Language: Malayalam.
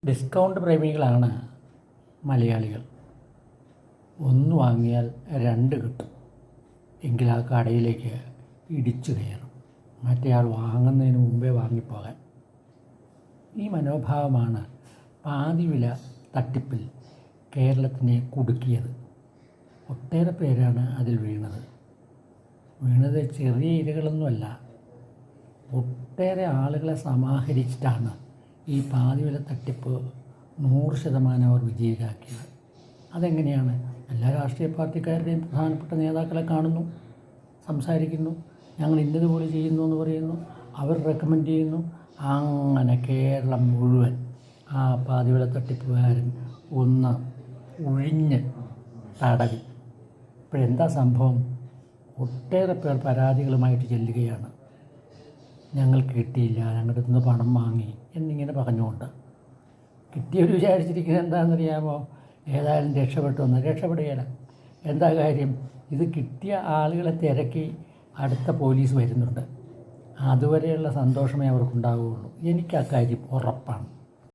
ഡിസ്കൗണ്ട് പ്രേമികളാണ് മലയാളികൾ. ഒന്ന് വാങ്ങിയാൽ രണ്ട് കിട്ടും എങ്കിൽ ആ കടയിലേക്ക് ഇടിച്ചു കയറും, മറ്റേയാൾ വാങ്ങുന്നതിന് മുമ്പേ വാങ്ങിപ്പോകാൻ. ഈ മനോഭാവമാണ് പാതിവില തട്ടിപ്പിൽ കേരളത്തിനെ കുടുക്കിയത്. ഒട്ടേറെ പേരാണ് അതിൽ വീണത് ചെറിയ ഇരകളൊന്നുമല്ല. ഒട്ടേറെ ആളുകളെ സമാഹരിച്ചിട്ടാണ് ഈ പാതിവില തട്ടിപ്പ് 100% അവർ വിജയിയാക്കിയത്. അതെങ്ങനെയാണ്? എല്ലാ രാഷ്ട്രീയ പാർട്ടിക്കാരുടെയും പ്രധാനപ്പെട്ട നേതാക്കളെ കാണുന്നു, സംസാരിക്കുന്നു, ഞങ്ങൾ ഇന്നതുപോലെ ചെയ്യുന്നു എന്ന് പറയുന്നു, അവർ റെക്കമെൻഡ് ചെയ്യുന്നു. അങ്ങനെ കേരളം മുഴുവൻ ആ പാതിവില തട്ടിപ്പുകാരൻ ഒന്ന് ഒഴിഞ്ഞ് തടവി. ഇപ്പോഴെന്താ സംഭവം? ഒട്ടേറെ പേർ പരാതികളുമായിട്ട് ചെല്ലുകയാണ്. ഞങ്ങൾക്ക് കിട്ടിയില്ല, ഞങ്ങളുടെ അടുത്ത് നിന്ന് പണം വാങ്ങി എന്നിങ്ങനെ പറഞ്ഞുകൊണ്ട്. കിട്ടിയവർ വിചാരിച്ചിരിക്കുന്നത് എന്താണെന്നറിയാമോ? ഏതായാലും രക്ഷപ്പെടുകയില്ല. എന്താ കാര്യം? ഇത് കിട്ടിയ ആളുകളെ തിരക്കി അടുത്ത പോലീസ് വരുന്നുണ്ട്. അതുവരെയുള്ള സന്തോഷമേ അവർക്കുണ്ടാവുകയുള്ളൂ. എനിക്ക് അക്കാര്യം ഉറപ്പാണ്.